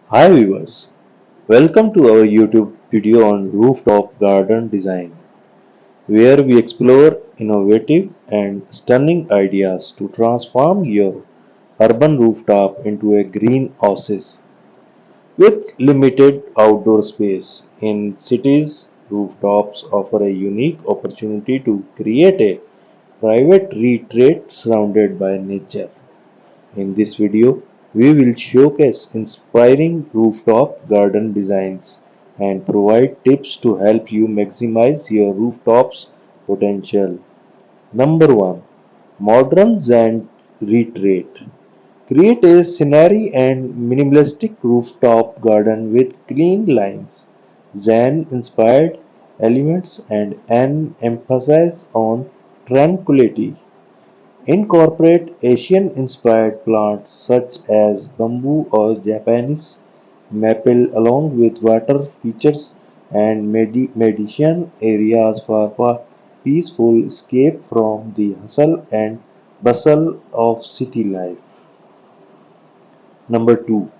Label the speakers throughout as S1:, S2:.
S1: Hi viewers, welcome to our YouTube video on rooftop garden design, where we explore innovative and stunning ideas to transform your urban rooftop into a green oasis. With limited outdoor space in cities, rooftops offer a unique opportunity to create a private retreat surrounded by nature. In this video, we will showcase inspiring rooftop garden designs and provide tips to help you maximize your rooftops potential. Number 1. Modern Zen Retreat. Create a scenery and minimalistic rooftop garden with clean lines, Zen-inspired elements and an emphasis on tranquility. Incorporate Asian-inspired plants such as bamboo or Japanese maple along with water features and meditation areas for peaceful escape from the hustle and bustle of city life. Number 2.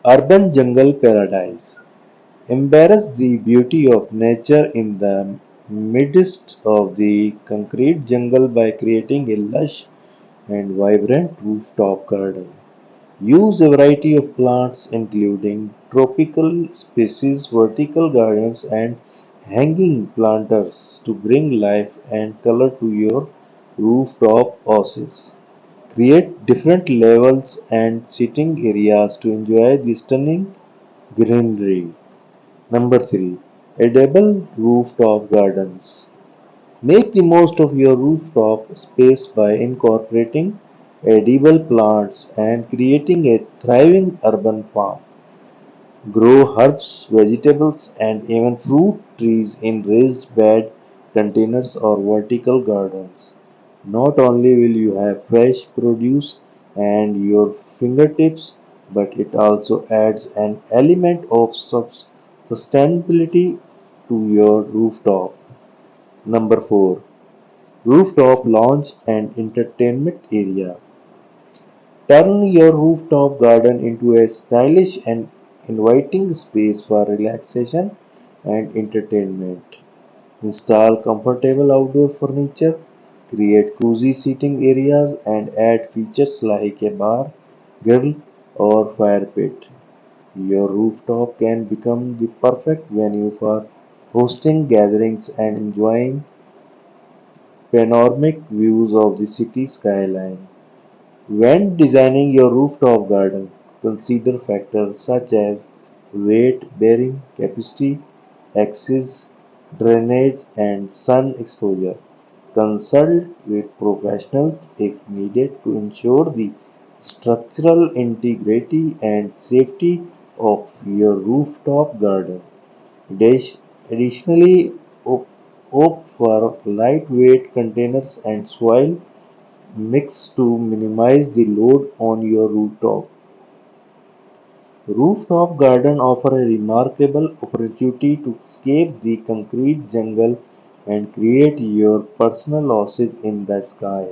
S1: Urban Jungle Paradise. Embrace the beauty of nature in the midst of the concrete jungle by creating a lush and vibrant rooftop garden. Use a variety of plants including tropical species, vertical gardens and hanging planters to bring life and color to your rooftop oasis. Create different levels and sitting areas to enjoy the stunning greenery. Number 3. Edible rooftop gardens. Make the most of your rooftop space by incorporating edible plants and creating a thriving urban farm. Grow herbs, vegetables, and even fruit trees in raised bed containers or vertical gardens. Not only will you have fresh produce and your fingertips, but it also adds an element of sustainability to your rooftop. Number 4. Rooftop lounge and entertainment area. Turn your rooftop garden into a stylish and inviting space for relaxation and entertainment. Install comfortable outdoor furniture, create cozy seating areas, and add features like a bar, grill, or fire pit. Your rooftop can become the perfect venue for hosting gatherings and enjoying panoramic views of the city skyline. When designing your rooftop garden, consider factors such as weight bearing capacity, access, drainage, and sun exposure. Consult with professionals if needed to ensure the structural integrity and safety of your rooftop garden. Additionally, opt for lightweight containers and soil mix to minimize the load on your rooftop. Rooftop garden offer a remarkable opportunity to escape the concrete jungle and create your personal oasis in the sky.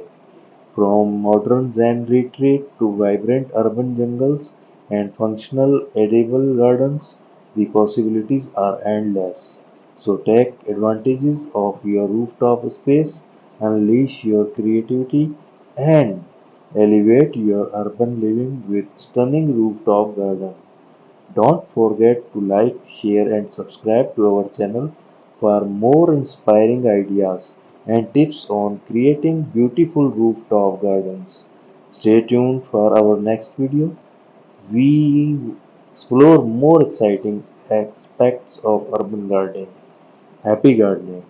S1: From modern Zen retreat to vibrant urban jungles and functional edible gardens, the possibilities are endless. So take advantages of your rooftop space, unleash your creativity, and elevate your urban living with stunning rooftop garden. Don't forget to like, share, and subscribe to our channel for more inspiring ideas and tips on creating beautiful rooftop gardens. Stay tuned for our next video. We explore more exciting aspects of urban gardening. Happy gardening!